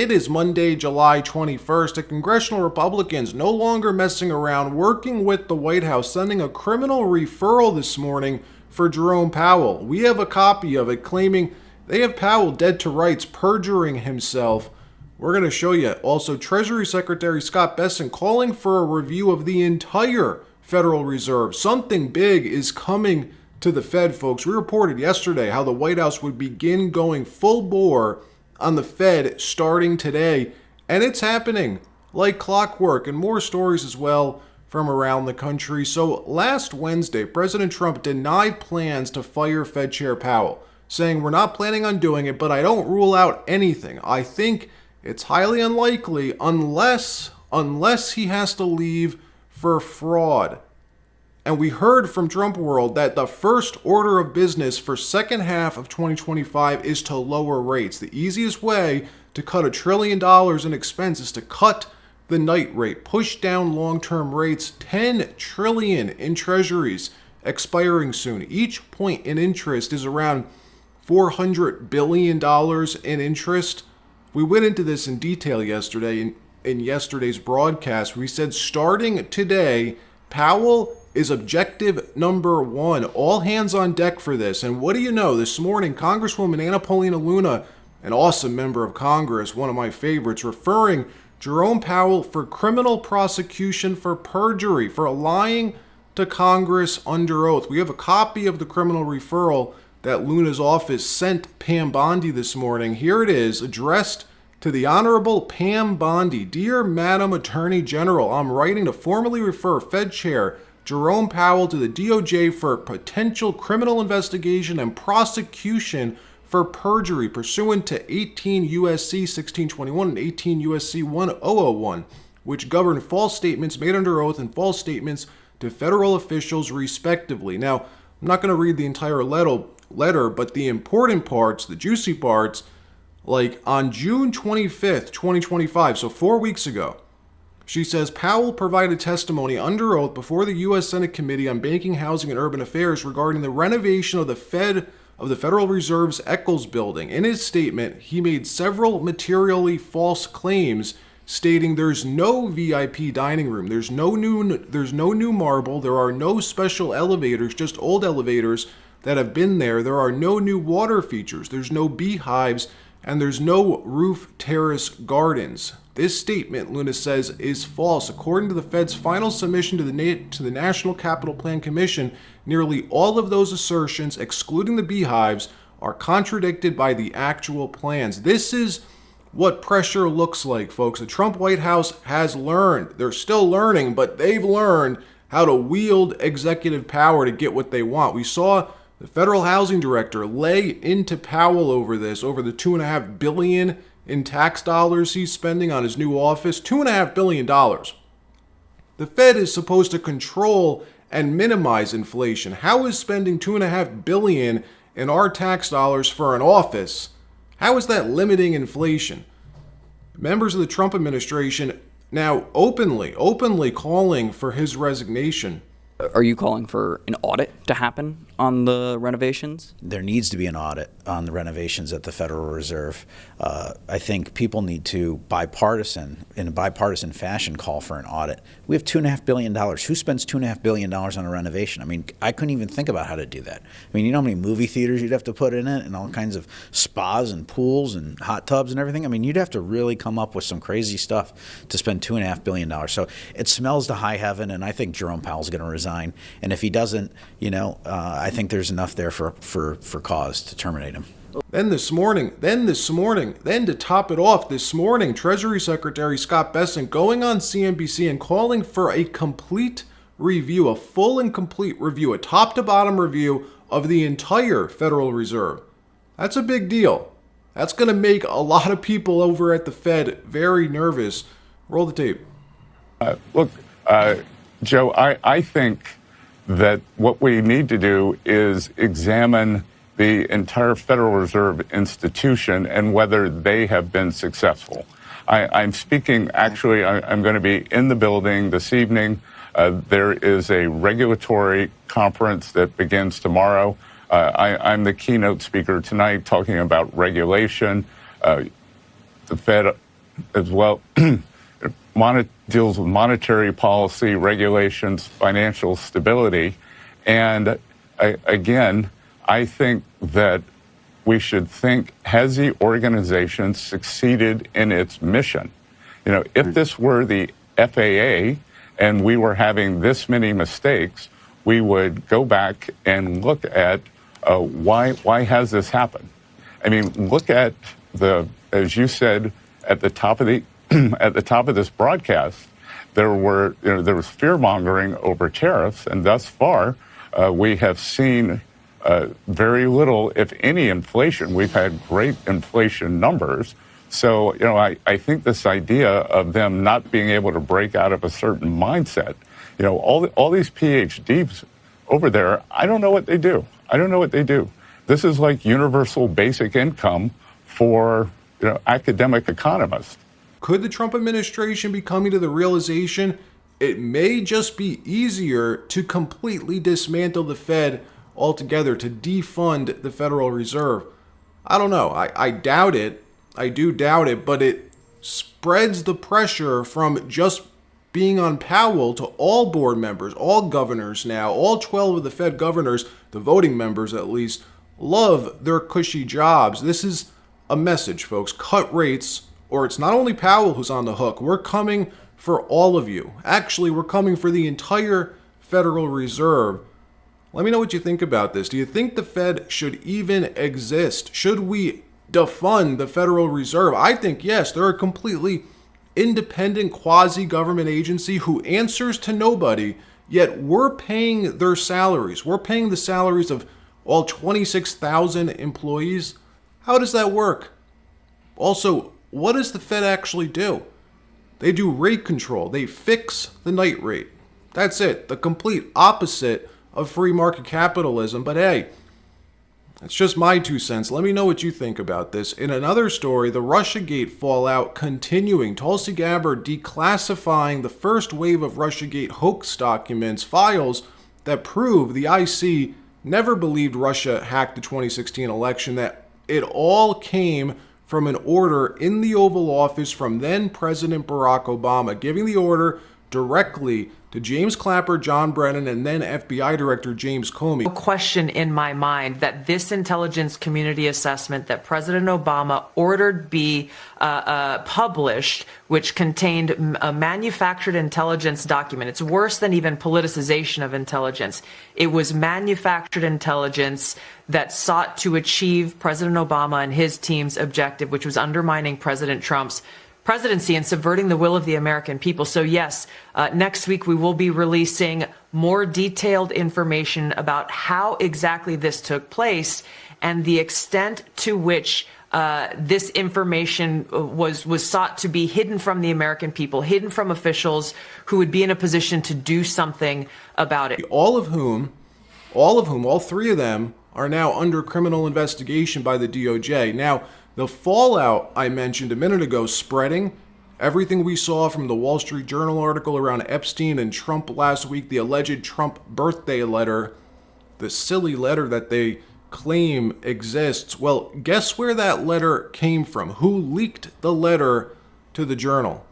It is Monday, July 21st, and congressional Republicans no longer messing around, working with the White House, sending a criminal referral this morning for Jerome Powell. We have a copy of it claiming they have Powell dead to rights, perjuring himself. We're going to show you. Also, Treasury Secretary Scott Bessent calling for a review of the entire Federal Reserve. Something big is coming to the Fed, folks. We reported yesterday how the White House would begin going full bore on the Fed starting today, and it's happening like clockwork, and more stories as well from around the country. So last Wednesday, President Trump denied plans to fire Fed Chair Powell, saying, "We're not planning on doing it, but I don't rule out anything. I think it's highly unlikely unless he has to leave for fraud." And we heard from Trump World that the first order of business for second half of 2025 is to lower rates. The easiest way to cut $1 trillion in expense is to cut the night rate, push down long-term rates, $10 trillion in treasuries expiring soon. Each point in interest is around $400 billion in interest. We went into this in detail yesterday in yesterday's broadcast. We said starting today, Powell is objective number one. All hands on deck for this. And what do you know? This morning, Congresswoman Anna Paulina Luna, an awesome member of Congress, one of my favorites, referring Jerome Powell for criminal prosecution for perjury, for lying to Congress under oath. We have a copy of the criminal referral that Luna's office sent Pam Bondi this morning. Here it is, addressed to the Honorable Pam Bondi. "Dear Madam Attorney General, I'm writing to formally refer Fed Chair Jerome Powell to the DOJ for potential criminal investigation and prosecution for perjury pursuant to 18 U.S.C. 1621 and 18 U.S.C. 1001, which govern false statements made under oath and false statements to federal officials respectively." Now, I'm not going to read the entire letter, but the important parts, the juicy parts, like on June 25th, 2025, so 4 weeks ago, she says, "Powell provided testimony under oath before the U.S. Senate Committee on Banking, Housing, and Urban Affairs regarding the renovation of the Federal Reserve's Eccles building. In his statement, he made several materially false claims, stating there's no VIP dining room, there's no new marble, there are no special elevators, just old elevators that have been there. There are no new water features, there's no beehives, and there's no roof terrace gardens. This statement," Luna says, "is false. According to the Fed's final submission to the National Capital Plan Commission, nearly all of those assertions, excluding the beehives, are contradicted by the actual plans." This is what pressure looks like, folks. The Trump White House has learned. They're still learning, but they've learned how to wield executive power to get what they want. We saw the federal housing director lay into Powell over this, over the $2.5 billion in tax dollars he's spending on his new office. $2.5 billion. The Fed is supposed to control and minimize inflation. How is spending $2.5 billion in our tax dollars for an office, how is that limiting inflation? Members of the Trump administration now openly calling for his resignation. Are you calling for an audit to happen on the renovations? There needs to be an audit on the renovations at the Federal Reserve. I think people need to, in a bipartisan fashion, call for an audit. We have $2.5 billion. Who spends $2.5 billion on a renovation? I mean, I couldn't even think about how to do that. I mean, you know how many movie theaters you'd have to put in it, and all kinds of spas and pools and hot tubs and everything? I mean, you'd have to really come up with some crazy stuff to spend $2.5 billion. So it smells to high heaven, and I think Jerome Powell's going to resign. And if he doesn't, I think there's enough there for cause to terminate him. Then to top it off this morning, Treasury Secretary Scott Bessent going on CNBC and calling for a complete review, a full and complete review, a top to bottom review of the entire Federal Reserve. That's a big deal. That's going to make a lot of people over at the Fed very nervous. Roll the tape. Look, Joe, I think that what we need to do is examine the entire Federal Reserve institution and whether they have been successful. I'm speaking, actually, I'm going to be in the building this evening. There is a regulatory conference that begins tomorrow. I'm the keynote speaker tonight talking about regulation. The Fed as well. Deals with monetary policy, regulations, financial stability. And again, I think that we should think, has the organization succeeded in its mission? You know, if this were the FAA and we were having this many mistakes, we would go back and look at why has this happened? I mean, look at as you said at the top of the at the top of this broadcast, there was fear mongering over tariffs, and thus far we have seen very little, if any, inflation. We've had great inflation numbers. So, you know, I think this idea of them not being able to break out of a certain mindset, you know, all these PhDs over there, I don't know what they do. I don't know what they do. This is like universal basic income for, you know, academic economists. Could the Trump administration be coming to the realization it may just be easier to completely dismantle the Fed altogether, to defund the Federal Reserve? I don't know. I doubt it. I do doubt it, but it spreads the pressure from just being on Powell to all board members, all governors now, all 12 of the Fed governors, the voting members at least, love their cushy jobs. This is a message, folks. Cut rates, or it's not only Powell who's on the hook. We're coming for all of you. Actually, we're coming for the entire Federal Reserve. Let me know what you think about this. Do you think the Fed should even exist? Should we defund the Federal Reserve? I think yes. They're a completely independent quasi-government agency who answers to nobody, yet we're paying their salaries. We're paying the salaries of all 26,000 employees. How does that work? Also, what does the Fed actually do? They do rate control. They fix the night rate. That's it. The complete opposite of free market capitalism. But hey, it's just my 2 cents. Let me know what you think about this. In another story, the Russiagate fallout continuing. Tulsi Gabbard declassifying the first wave of Russiagate hoax documents, files that prove the IC never believed Russia hacked the 2016 election, that it all came from an order in the Oval Office from then President Barack Obama, giving the order directly to James Clapper, John Brennan, and then FBI Director James Comey. No question in my mind that this intelligence community assessment that President Obama ordered be published, which contained a manufactured intelligence document. It's worse than even politicization of intelligence. It was manufactured intelligence that sought to achieve President Obama and his team's objective, which was undermining President Trump's presidency and subverting the will of the American people. So yes, next week we will be releasing more detailed information about how exactly this took place and the extent to which this information was sought to be hidden from the American people, hidden from officials who would be in a position to do something about it. All three of them are now under criminal investigation by the DOJ. Now, the fallout I mentioned a minute ago spreading, everything we saw from the Wall Street Journal article around Epstein and Trump last week, the alleged Trump birthday letter, the silly letter that they claim exists. Well, guess where that letter came from? Who leaked the letter to the Journal?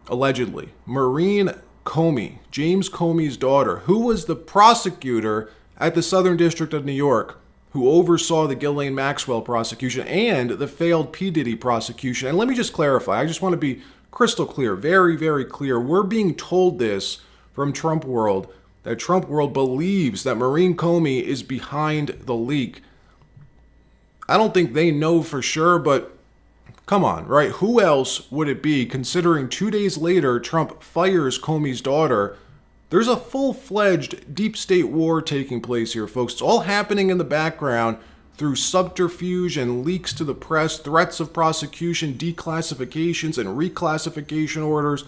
Allegedly. Maureen Comey, James Comey's daughter, who was the prosecutor at the Southern District of New York, who oversaw the Ghislaine Maxwell prosecution and the failed P. Diddy prosecution. And let me just clarify. I just want to be crystal clear, very, very clear. We're being told this from Trump World, that Trump World believes that Maureen Comey is behind the leak. I don't think they know for sure, but come on, right? Who else would it be, considering 2 days later Trump fires Comey's daughter? There's a full-fledged deep state war taking place here, folks. It's all happening in the background through subterfuge and leaks to the press, threats of prosecution, declassifications, and reclassification orders.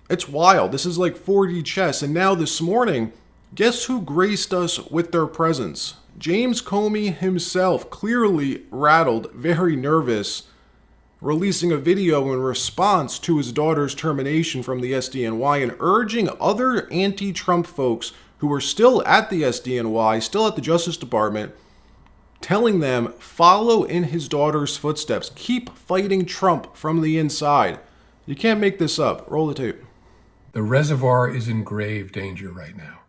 It's wild. This is like 4D chess. And now this morning, guess who graced us with their presence? James Comey himself, clearly rattled, very nervous, releasing a video in response to his daughter's termination from the SDNY and urging other anti-Trump folks who are still at the SDNY, still at the Justice Department, telling them follow in his daughter's footsteps. Keep fighting Trump from the inside. You can't make this up. Roll the tape. The reservoir is in grave danger right now.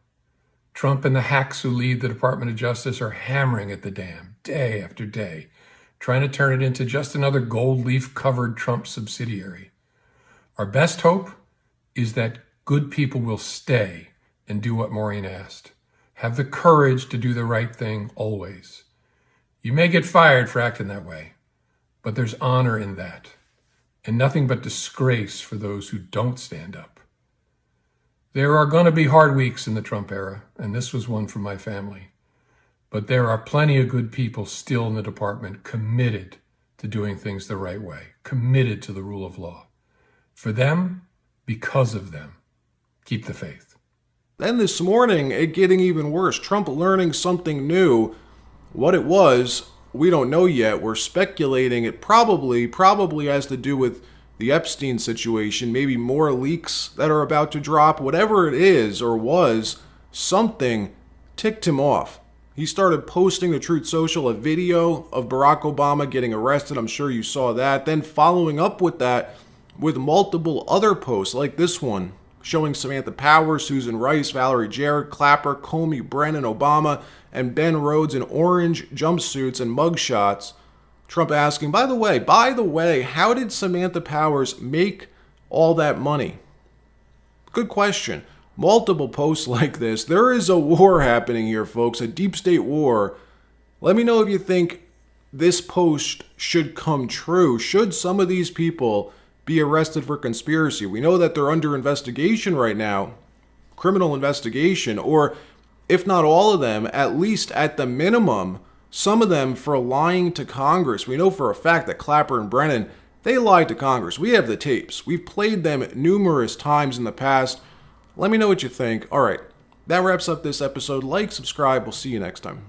Trump and the hacks who lead the Department of Justice are hammering at the dam day after day, trying to turn it into just another gold leaf-covered Trump subsidiary. Our best hope is that good people will stay and do what Maureen asked. Have the courage to do the right thing always. You may get fired for acting that way, but there's honor in that, and nothing but disgrace for those who don't stand up. There are going to be hard weeks in the Trump era, and this was one for my family. But there are plenty of good people still in the department committed to doing things the right way, committed to the rule of law. For them, because of them, keep the faith. Then this morning, it getting even worse. Trump learning something new. What it was, we don't know yet. We're speculating it probably has to do with the Epstein situation, maybe more leaks that are about to drop. Whatever it is or was, something ticked him off. He started posting to Truth Social a video of Barack Obama getting arrested. I'm sure you saw that. Then following up with that with multiple other posts like this one, showing Samantha Power, Susan Rice, Valerie Jarrett, Clapper, Comey, Brennan, Obama, and Ben Rhodes in orange jumpsuits and mugshots. Trump asking, by the way, how did Samantha Powers make all that money? Good question. Multiple posts like this. There is a war happening here, folks, a deep state war. Let me know if you think this post should come true. Should some of these people be arrested for conspiracy? We know that they're under investigation right now, criminal investigation, or if not all of them, at least at the minimum, some of them for lying to Congress. We know for a fact that Clapper and Brennan, they lied to Congress. We have the tapes. We've played them numerous times in the past. Let me know what you think. All right, that wraps up this episode. Like, subscribe. We'll see you next time.